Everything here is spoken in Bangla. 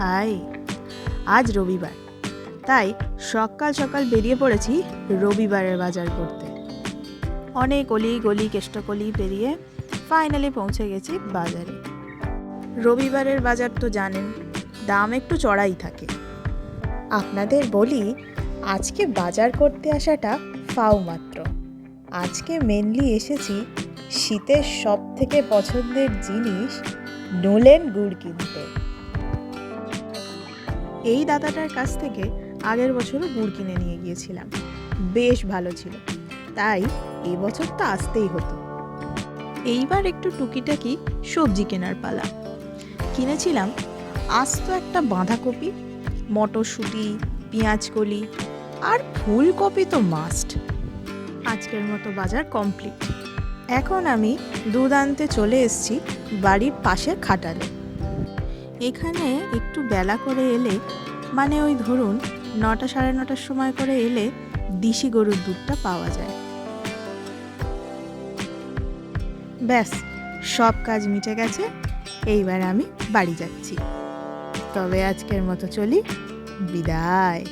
হাই, আজ রবিবার, তাই সকাল সকাল বেরিয়ে পড়েছি রবিবারের বাজার করতে। অনেক অলি গলি কেষ্টকলি পেরিয়ে ফাইনালি পৌঁছে গেছি বাজারে। রবিবারের বাজার তো জানেন, দাম একটু চড়াই থাকে। আপনাদের বলি, আজকে বাজার করতে আসাটা ফাও মাত্র। আজকে মেনলি এসেছি শীতের সব থেকে পছন্দের জিনিস নোলেন গুড় কিনতে। এই দাদাটার কাছ থেকে আগের বছরও গুড় কিনে নিয়ে গিয়েছিলাম, বেশ ভালো ছিল, তাই এই বছর তো আসতেই হতো। এইবার একটু টুকিটাকি সবজি কেনার পালা। কিনেছিলাম আস্ত একটা বাঁধাকপি, মটরশুঁটি, পেঁয়াজকলি আর ফুলকপি তো মাস্ট। আজকের মতো বাজার কমপ্লিট। এখন আমি দুধ আনতে চলে এসেছি বাড়ির পাশের খাটালে। এখানে একটু বেলা করে এলে, মানে ওই ধরুন 9টা সাড়ে 9টার সময় করে এলে দেশি গরুর দুধটা পাওয়া যায়। ব্যাস, সব কাজ মিটে গেছে। এইবার আমি বাড়ি যাচ্ছি। তবে আজকের মতো চলি, বিদায়।